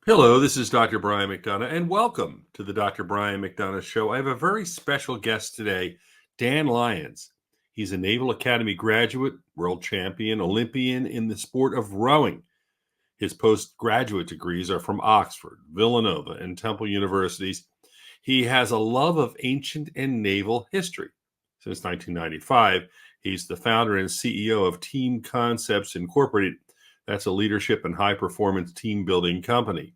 Hello, this is Dr. Brian McDonough, and welcome to the Dr. Brian McDonough Show. I have a very special guest today, Dan Lyons. He's a Naval Academy graduate, world champion, Olympian in the sport of rowing. His postgraduate degrees are from Oxford, Villanova, and Temple universities. He has a love of ancient and naval history. Since 1995, he's the founder and CEO of Team Concepts Incorporated. That's a leadership and high performance team building company.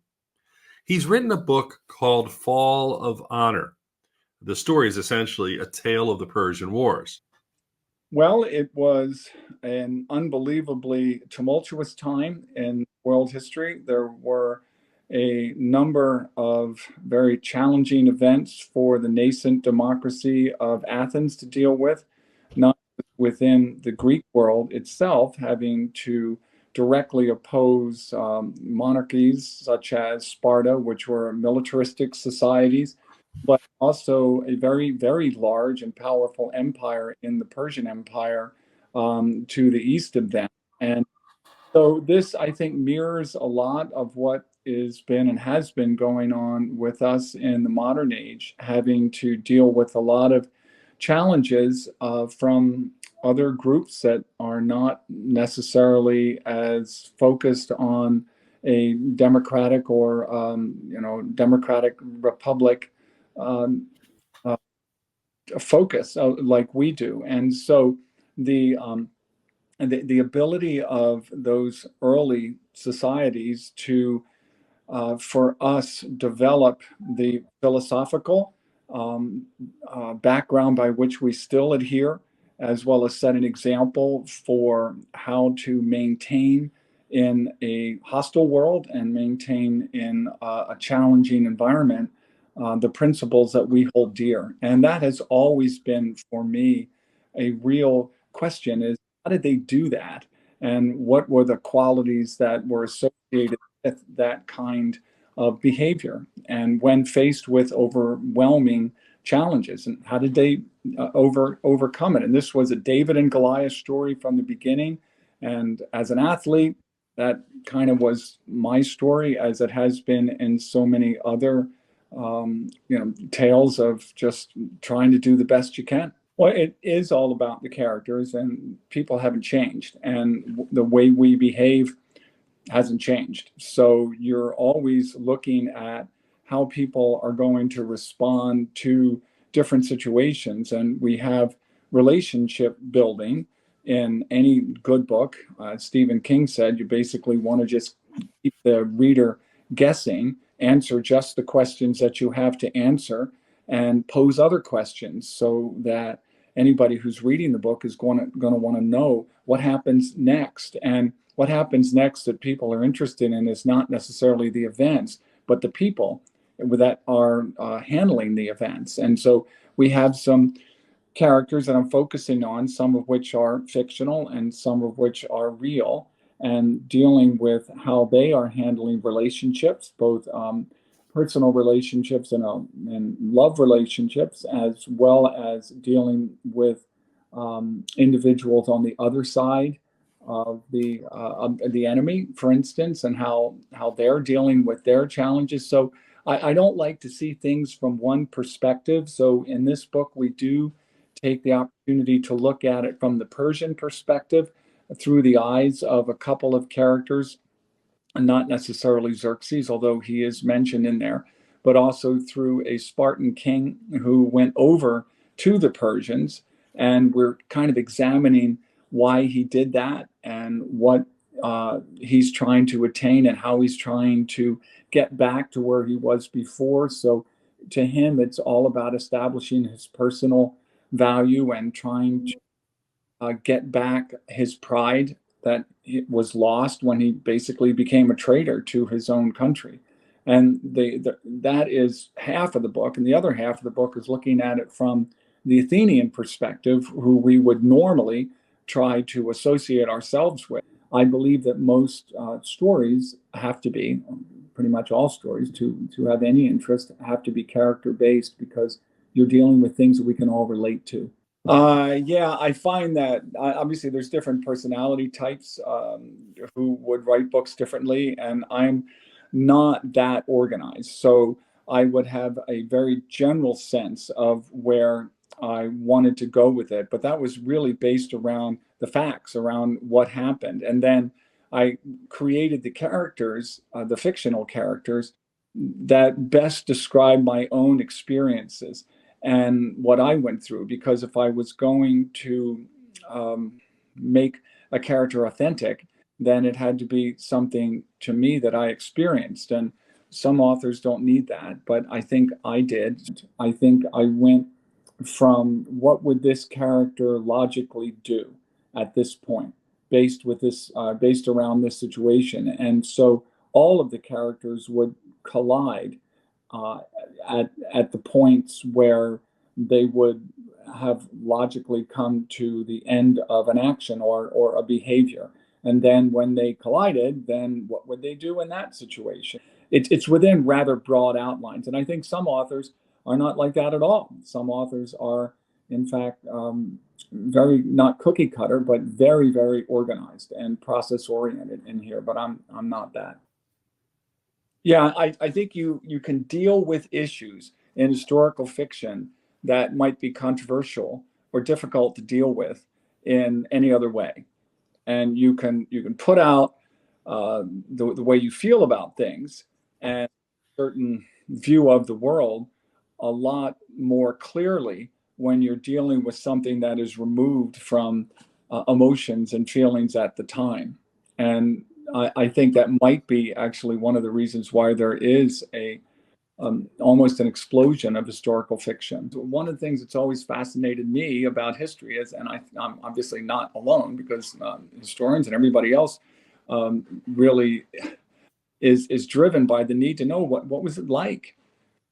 He's written a book called Fall of Honor. The story is essentially a tale of the Persian Wars. Well, it was an unbelievably tumultuous time in world history. There were a number of very challenging events for the nascent democracy of Athens to deal with, not within the Greek world itself, having to directly oppose monarchies such as Sparta, which were militaristic societies, but also a very, very large and powerful empire in the Persian Empire to the east of them. And so this, I think, mirrors a lot of what is been and has been going on with us in the modern age, having to deal with a lot of challenges from other groups that are not necessarily as focused on a democratic or democratic republic um, uh, focus like we do. And so the the ability of those early societies to, for us, develop the philosophical background by which we still adhere, as well as set an example for how to maintain in a hostile world and maintain in a challenging environment the principles that we hold dear. And that has always been, for me, a real question is, how did they do that? And what were the qualities that were associated with that kind of behavior? And when faced with overwhelming challenges, and how did they overcome it? And this was a David and Goliath story from the beginning. And as an athlete, that kind of was my story, as it has been in so many other tales of just trying to do the best you can. Well, it is all about the characters, and people haven't changed, and the way we behave hasn't changed. So you're always looking at how people are going to respond to different situations, and we have relationship building in any good book. Stephen King said you basically want to just keep the reader guessing, answer just the questions that you have to answer, and pose other questions so that anybody who's reading the book is going to want to know what happens next. And what happens next that people are interested in is not necessarily the events, but the people that are handling the events. And so we have some characters that I'm focusing on, some of which are fictional and some of which are real, and dealing with how they are handling relationships, both personal relationships and love relationships, as well as dealing with individuals on the other side of the enemy, for instance, and how they're dealing with their challenges. So I don't like to see things from one perspective. So in this book, we do take the opportunity to look at it from the Persian perspective through the eyes of a couple of characters, and not necessarily Xerxes, although he is mentioned in there, but also through a Spartan king who went over to the Persians. And we're kind of examining why he did that and what he's trying to attain and how he's trying to get back to where he was before. So to him, it's all about establishing his personal value and trying to get back his pride that it was lost when he basically became a traitor to his own country. And that is half of the book. And the other half of the book is looking at it from the Athenian perspective, who we would normally try to associate ourselves with. I believe that most stories have to be, pretty much all stories, to have any interest, have to be character based, because you're dealing with things that we can all relate to. Yeah, I find that obviously there's different personality types who would write books differently, and I'm not that organized. So I would have a very general sense of where I wanted to go with it, but that was really based around the facts, around what happened. And then I created the characters, the fictional characters, that best describe my own experiences and what I went through. Because if I was going to make a character authentic, then it had to be something to me that I experienced. And some authors don't need that, but I think I did. I think I went from what would this character logically do at this point, based around this situation. And so all of the characters would collide uh, at the points where they would have logically come to the end of an action or a behavior. And then when they collided, then what would they do in that situation? It's within rather broad outlines. And I think some authors are not like that at all. Some authors are, in fact, very not cookie cutter, but very, very organized and process oriented in here. But I'm not that. Yeah, I think you can deal with issues in historical fiction that might be controversial or difficult to deal with in any other way. And you can put out the way you feel about things and a certain view of the world a lot more clearly when you're dealing with something that is removed from emotions and feelings at the time. And I think that might be actually one of the reasons why there is a almost an explosion of historical fiction. One of the things that's always fascinated me about history is, and I'm obviously not alone because historians and everybody else really is driven by the need to know what was it like.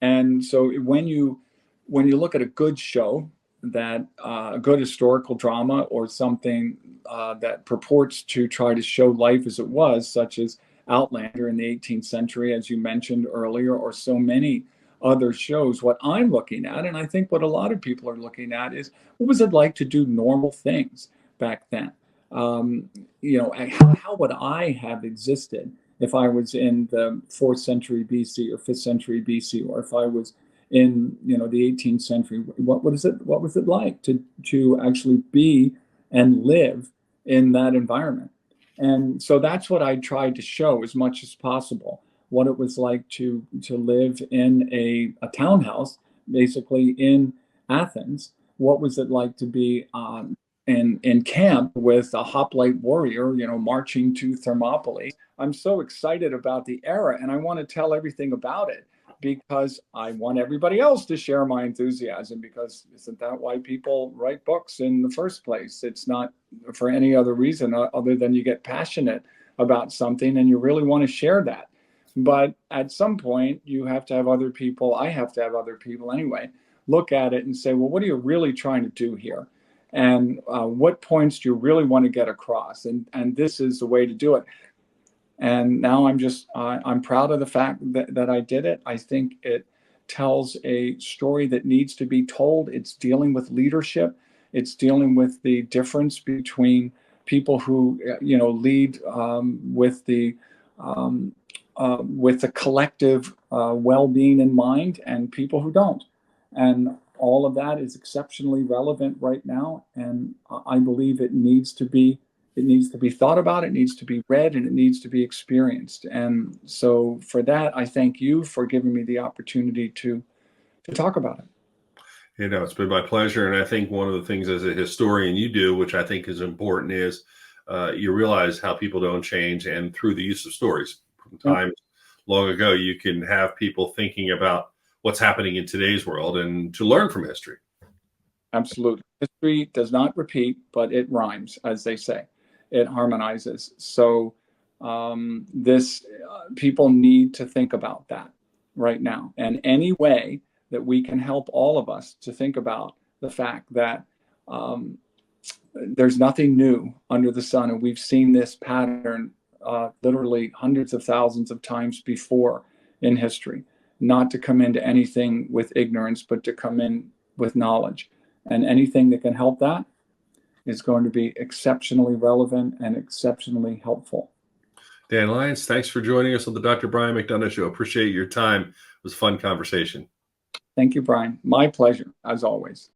And so when you look at a good show, that a good historical drama or something that purports to try to show life as it was, such as Outlander in the 18th century, as you mentioned earlier, or so many other shows, what I'm looking at, and I think what a lot of people are looking at, is what was it like to do normal things back then? How would I have existed if I was in the 4th century BC or 5th century BC, or if I was in the 18th century? What was it like to actually be and live in that environment? And so that's what I tried to show as much as possible, what it was like to live in a townhouse, basically in Athens. What was it like to be in camp with a hoplite warrior, marching to Thermopylae? I'm so excited about the era, and I want to tell everything about it because I want everybody else to share my enthusiasm, because isn't that why people write books in the first place? It's not for any other reason other than you get passionate about something and you really want to share that. But at some point, you have to have other people, I have to have other people anyway, look at it and say, well, what are you really trying to do here? And what points do you really want to get across? And this is the way to do it. And now I'm proud of the fact that I did it. I think it tells a story that needs to be told. It's dealing with leadership. It's dealing with the difference between people who lead with the collective well-being in mind, and people who don't. And all of that is exceptionally relevant right now. And I believe it needs to be thought about, it needs to be read, and it needs to be experienced. And so for that, I thank you for giving me the opportunity to talk about it. It's been my pleasure. And I think one of the things as a historian you do, which I think is important, is you realize how people don't change. And through the use of stories from times long ago, you can have people thinking about what's happening in today's world and to learn from history. Absolutely. History does not repeat, but it rhymes, as they say. It harmonizes. So people need to think about that right now. And any way that we can help all of us to think about the fact that there's nothing new under the sun, and we've seen this pattern literally hundreds of thousands of times before in history, not to come into anything with ignorance, but to come in with knowledge. And anything that can help that is going to be exceptionally relevant and exceptionally helpful. Dan Lyons, thanks for joining us on the Dr. Brian McDonough Show. Appreciate your time. It was a fun conversation. Thank you, Brian. My pleasure, as always.